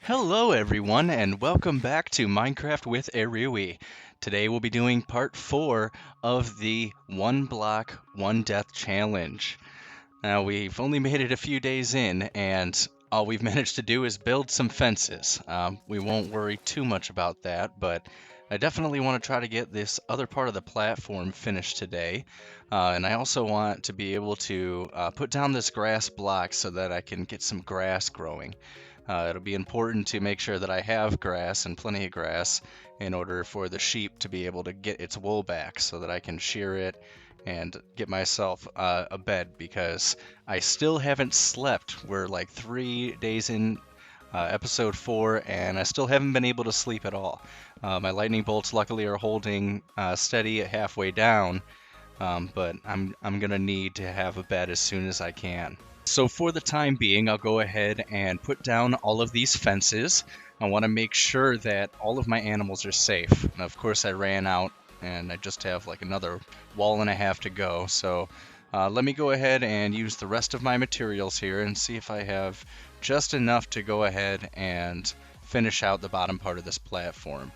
Hello everyone and welcome back to Minecraft with Erui. Today we'll be doing part 4 of the One Block, One Death Challenge. Now we've only made it a few days in and all we've managed to do is build some fences. We won't worry too much about that, but I definitely want to try to get this other part of the platform finished today. And I also want to be able to put down this grass block so that I can get some grass growing. It'll be important to make sure that I have grass and plenty of grass in order for the sheep to be able to get its wool back so that I can shear it and get myself a bed because I still haven't slept. We're like 3 days in episode 4 and I still haven't been able to sleep at all. My lightning bolts luckily are holding steady at halfway down, but I'm gonna need to have a bed as soon as I can. So for the time being, I'll go ahead and put down all of these fences. I want to make sure that all of my animals are safe. And of course, I ran out and I just have like another wall and a half to go. So let me go ahead and use the rest of my materials here and see if I have just enough to go ahead and finish out the bottom part of this platform.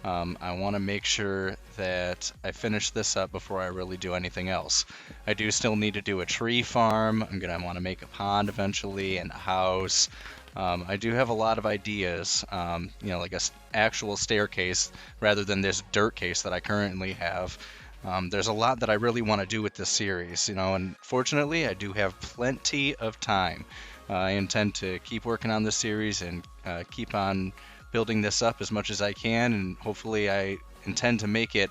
I want to make sure that I finish this up before I really do anything else. I do still need to do a tree farm. I'm going to want to make a pond eventually and a house. I do have a lot of ideas, like a actual staircase rather than this dirt case that I currently have. There's a lot that I really want to do with this series, and fortunately I do have plenty of time. I intend to keep working on this series and keep on building this up as much as I can, and hopefully I intend to make it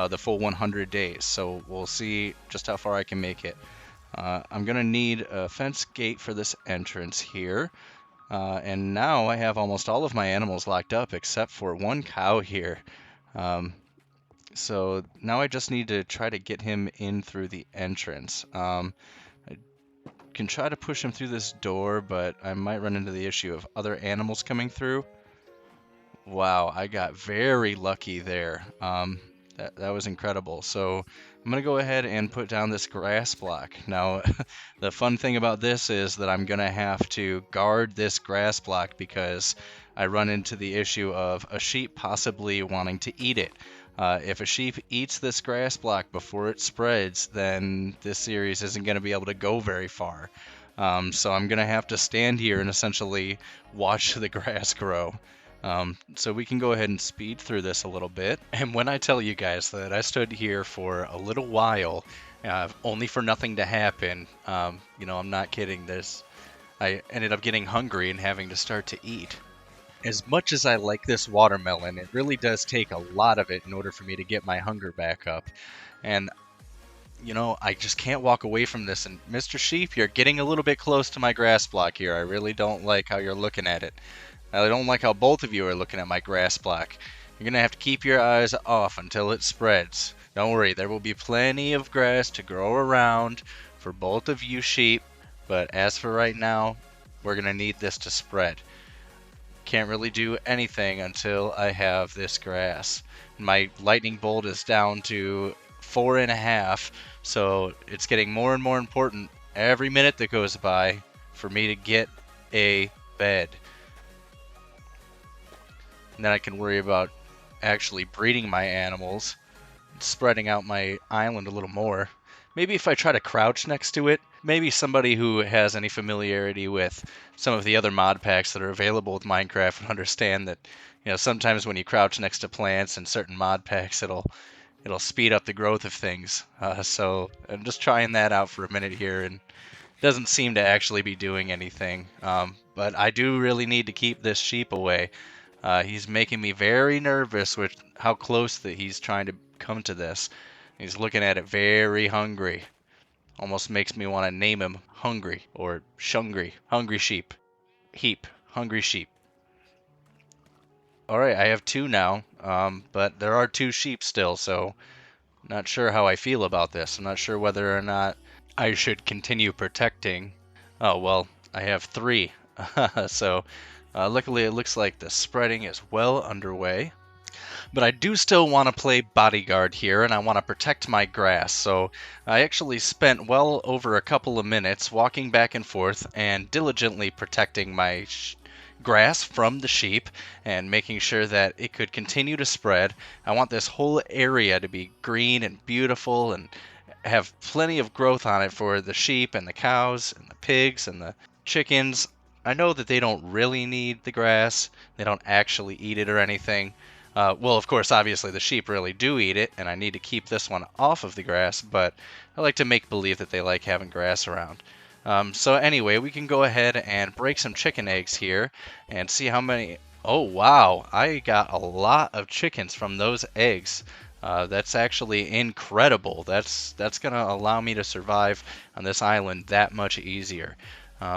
the full 100 days. So we'll see just how far I can make it. I'm gonna need a fence gate for this entrance here. And now I have almost all of my animals locked up except for one cow here. So now I just need to try to get him in through the entrance. I can try to push him through this door, but I might run into the issue of other animals coming through. Wow, I got very lucky there. That was incredible. So I'm gonna go ahead and put down this grass block. Now, the fun thing about this is that I'm gonna have to guard this grass block because I run into the issue of a sheep possibly wanting to eat it. If a sheep eats this grass block before it spreads, then this series isn't gonna be able to go very far. So I'm gonna have to stand here and essentially watch the grass grow. So we can go ahead and speed through this a little bit. And when I tell you guys that I stood here for a little while, only for nothing to happen, I'm not kidding. I ended up getting hungry and having to start to eat. As much as I like this watermelon, it really does take a lot of it in order for me to get my hunger back up. And I just can't walk away from this. And Mr. Sheep, you're getting a little bit close to my grass block here. I really don't like how you're looking at it. I don't like how both of you are looking at my grass block. You're going to have to keep your eyes off until it spreads. Don't worry, there will be plenty of grass to grow around for both of you sheep. But as for right now, we're going to need this to spread. Can't really do anything until I have this grass. My lightning bolt is down to 4.5, so it's getting more and more important every minute that goes by for me to get a bed. And then I can worry about actually breeding my animals, spreading out my island a little more. Maybe if I try to crouch next to it, maybe somebody who has any familiarity with some of the other mod packs that are available with Minecraft would understand that, sometimes when you crouch next to plants and certain mod packs, it'll speed up the growth of things. So I'm just trying that out for a minute here, and it doesn't seem to actually be doing anything. But I do really need to keep this sheep away. He's making me very nervous with how close that he's trying to come to this. He's looking at it very hungry. Almost makes me want to name him Hungry or Shungry. Hungry Sheep. Heap. Hungry Sheep. Alright, I have 2 now, but there are 2 sheep still, so not sure how I feel about this. I'm not sure whether or not I should continue protecting. Oh, well, I have 3. So luckily, it looks like the spreading is well underway. But I do still want to play bodyguard here, and I want to protect my grass. So I actually spent well over a couple of minutes walking back and forth and diligently protecting my grass from the sheep and making sure that it could continue to spread. I want this whole area to be green and beautiful and have plenty of growth on it for the sheep and the cows and the pigs and the chickens. I know that they don't really need the grass. They don't actually eat it or anything. Well, of course, obviously the sheep really do eat it, and I need to keep this one off of the grass, but I like to make believe that they like having grass around. So anyway, we can go ahead and break some chicken eggs here and see how many. Oh, wow, I got a lot of chickens from those eggs. That's actually incredible. That's gonna allow me to survive on this island that much easier.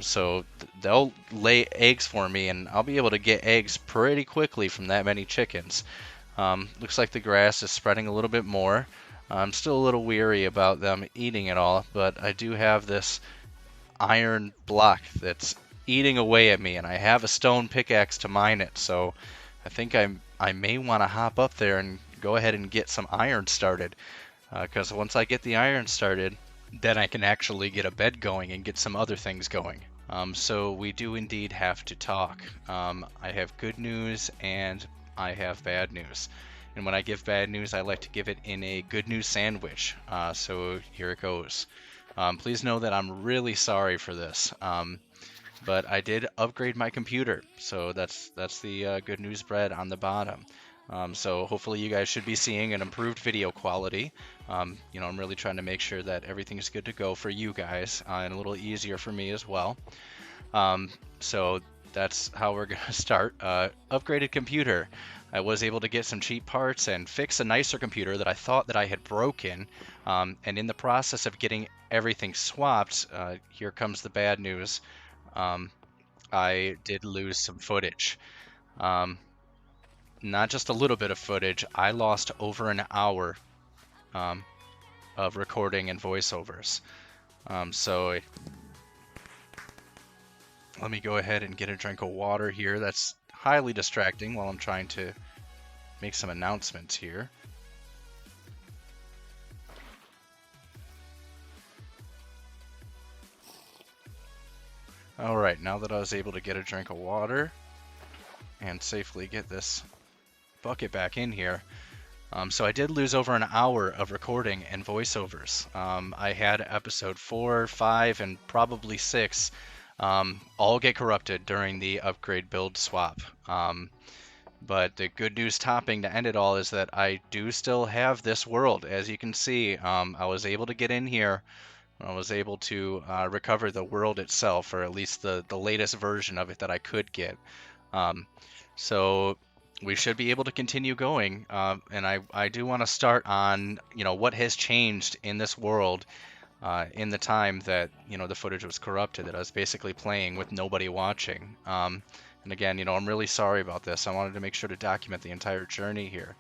So they'll lay eggs for me, and I'll be able to get eggs pretty quickly from that many chickens. Looks like the grass is spreading a little bit more. I'm still a little weary about them eating it all, but I do have this iron block that's eating away at me, and I have a stone pickaxe to mine it, so I think I may want to hop up there and go ahead and get some iron started, because once I get the iron started, then I can actually get a bed going and get some other things going. So we do indeed have to talk. I have good news and I have bad news. And when I give bad news, I like to give it in a good news sandwich. So here it goes. Please know that I'm really sorry for this. But I did upgrade my computer, so that's the good news bread on the bottom. So hopefully you guys should be seeing an improved video quality. I'm really trying to make sure that everything's good to go for you guys and a little easier for me as well. So that's how we're gonna start. Upgraded computer. I was able to get some cheap parts and fix a nicer computer that I thought that I had broken. And in the process of getting everything swapped, here comes the bad news. I did lose some footage. Um, Not just a little bit of footage, I lost over an hour um, of recording and voiceovers. So let me go ahead and get a drink of water here. That's highly distracting while I'm trying to make some announcements here. Alright, now that I was able to get a drink of water and safely get this bucket back in here, so I did lose over an hour of recording and voiceovers. I had episode 4, 5, and probably 6 all get corrupted during the upgrade build swap. But the good news topping to end it all is that I do still have this world. As you can see, I was able to get in here. I was able to recover the world itself, or at least the latest version of it that I could get. So we should be able to continue going. And I do want to start on, what has changed in this world in the time that, the footage was corrupted, that I was basically playing with nobody watching. And again, I'm really sorry about this. I wanted to make sure to document the entire journey here.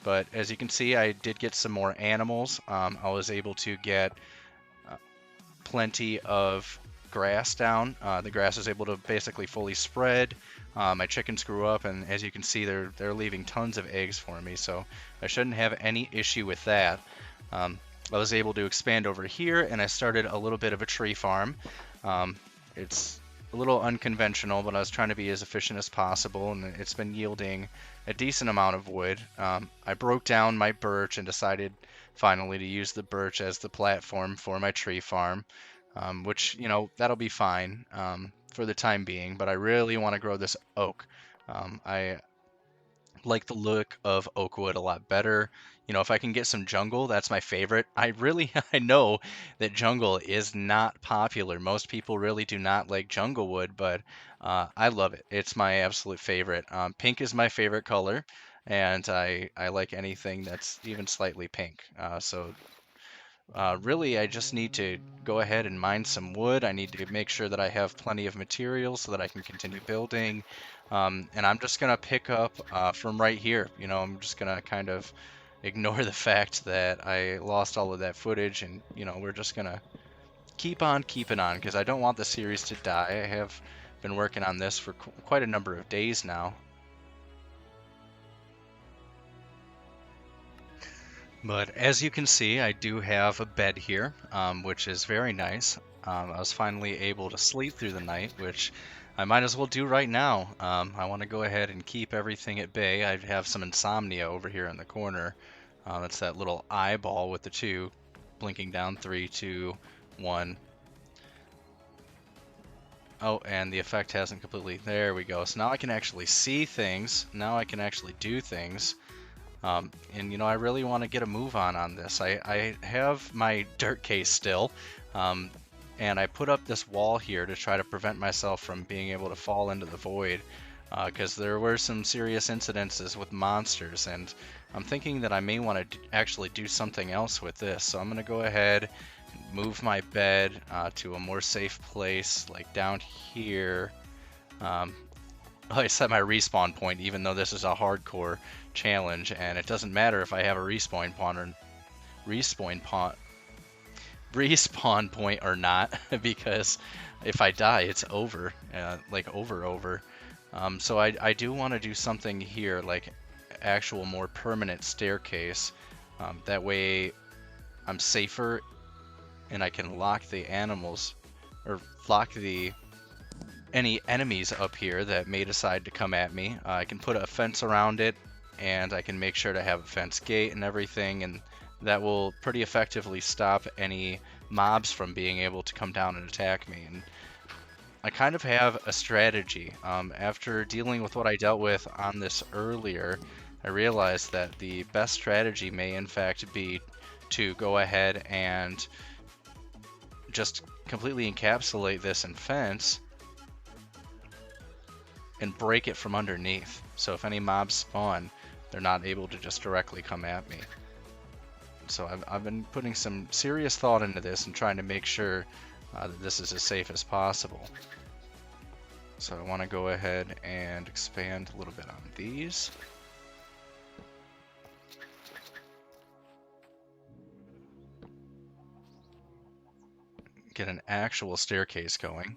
But as you can see, I did get some more animals. I was able to get plenty of grass down. The grass is able to basically fully spread. My chickens grew up, and as you can see, they're leaving tons of eggs for me, so I shouldn't have any issue with that. I was able to expand over here, and I started a little bit of a tree farm. It's a little unconventional, but I was trying to be as efficient as possible, and it's been yielding a decent amount of wood. I broke down my birch and decided finally to use the birch as the platform for my tree farm, which, that'll be fine for the time being, but I really want to grow this oak. I like the look of oak wood a lot better. If I can get some jungle, that's my favorite. I know that jungle is not popular. Most people really do not like jungle wood, but I love it. It's my absolute favorite. Pink is my favorite color, and I like anything that's even slightly pink. Really, I just need to go ahead and mine some wood. I need to make sure that I have plenty of materials so that I can continue building. And I'm just going to pick up from right here. I'm just going to kind of ignore the fact that I lost all of that footage, and, we're just going to keep on keeping on because I don't want the series to die. I have been working on this for quite a number of days now. But as you can see, I do have a bed here, which is very nice. I was finally able to sleep through the night, which I might as well do right now. I want to go ahead and keep everything at bay. I have some insomnia over here in the corner. It's that little eyeball with the two blinking down. 3, 2, 1. Oh, and the effect hasn't completely. There we go. So now I can actually see things. Now I can actually do things. And I really want to get a move on this. I have my dirt case still, and I put up this wall here to try to prevent myself from being able to fall into the void, because there were some serious incidences with monsters, and I'm thinking that I may want to actually do something else with this. So I'm going to go ahead and move my bed to a more safe place, like down here. I set my respawn point, even though this is a hardcore challenge, and it doesn't matter if I have a respawn point or not, because if I die, it's over, like over. So I do want to do something here, like actual more permanent staircase. That way, I'm safer, and I can lock the animals, or lock any enemies up here that may decide to come at me. I can put a fence around it, and I can make sure to have a fence gate and everything, and that will pretty effectively stop any mobs from being able to come down and attack me. And I kind of have a strategy. After dealing with what I dealt with on this earlier, I realized that the best strategy may in fact be to go ahead and just completely encapsulate this in fence and break it from underneath. So if any mobs spawn, they're not able to just directly come at me. So I've been putting some serious thought into this and trying to make sure that this is as safe as possible. So I want to go ahead and expand a little bit on these. Get an actual staircase going.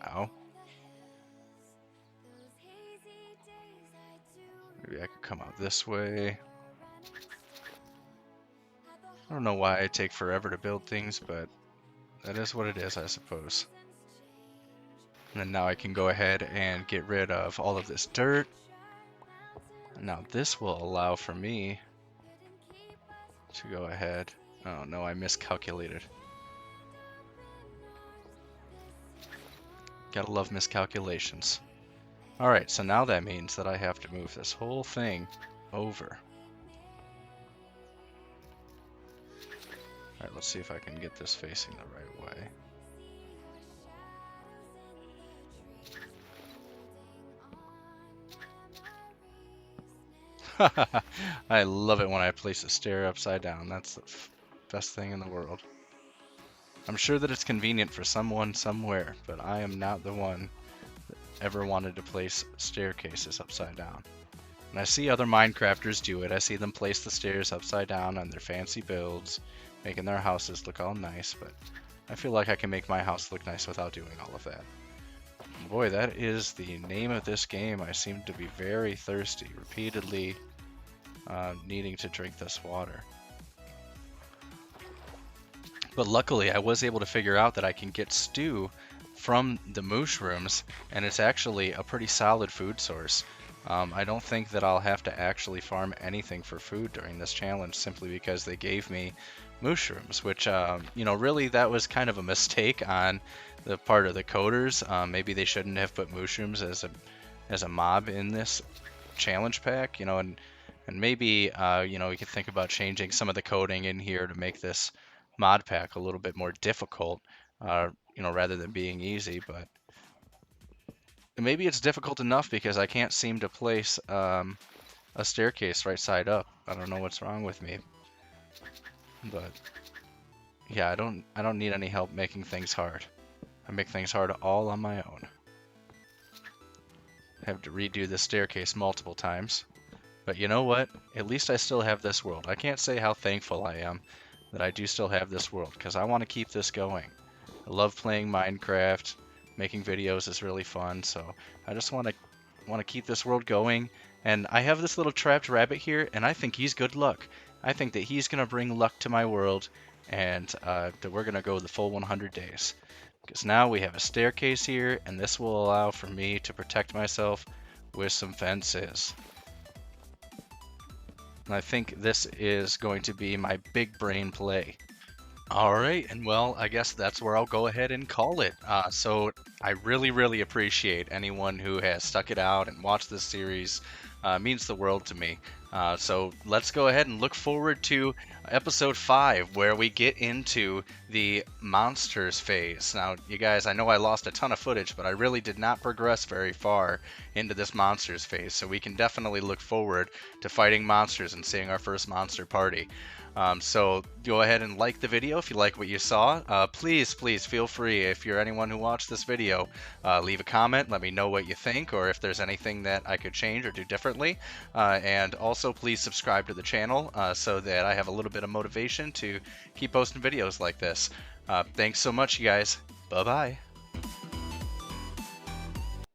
Ow. Maybe I could come out this way. I don't know why I take forever to build things, but that is what it is, I suppose. And then now I can go ahead and get rid of all of this dirt. And now this will allow for me to go ahead. Oh no, I miscalculated. Gotta love miscalculations. Alright, so now that means that I have to move this whole thing over. Alright, let's see if I can get this facing the right way. I love it when I place a stair upside down. That's the best thing in the world. I'm sure that it's convenient for someone somewhere, but I am not the one that ever wanted to place staircases upside down. And I see other Minecrafters do it. I see them place the stairs upside down on their fancy builds, making their houses look all nice, but I feel like I can make my house look nice without doing all of that. Boy, that is the name of this game. I seem to be very thirsty, repeatedly needing to drink this water. But luckily, I was able to figure out that I can get stew from the mushrooms, and it's actually a pretty solid food source. I don't think that I'll have to actually farm anything for food during this challenge simply because they gave me mushrooms, which, really that was kind of a mistake on the part of the coders. Maybe they shouldn't have put mushrooms as a mob in this challenge pack, and maybe, we could think about changing some of the coding in here to make this mod pack a little bit more difficult, rather than being easy, but maybe it's difficult enough because I can't seem to place a staircase right side up. I don't know what's wrong with me, but yeah, I don't need any help making things hard. I make things hard all on my own. I have to redo this staircase multiple times, but you know what? At least I still have this world. I can't say how thankful I am that I do still have this world, because I want to keep this going. I love playing Minecraft. Making videos is really fun, so I just want to keep this world going. And I have this little trapped rabbit here, and I think he's good luck. I think that he's gonna bring luck to my world, and that we're gonna go the full 100 days. because now we have a staircase here, and this will allow for me to protect myself with some fences. And I think this is going to be my big brain play. All right, and well, I guess that's where I'll go ahead and call it. So I really, really appreciate anyone who has stuck it out and watched this series. Means the world to me. So let's go ahead and look forward to episode 5, where we get into the monsters phase. Now, you guys, I know I lost a ton of footage, but I really did not progress very far into this monsters phase. So we can definitely look forward to fighting monsters and seeing our first monster party. So go ahead and like the video if you like what you saw. Please feel free, if you're anyone who watched this video, leave a comment, let me know what you think, or if there's anything that I could change or do differently. And also please subscribe to the channel so that I have a little bit of motivation to keep posting videos like this. Thanks so much, you guys. Bye-bye.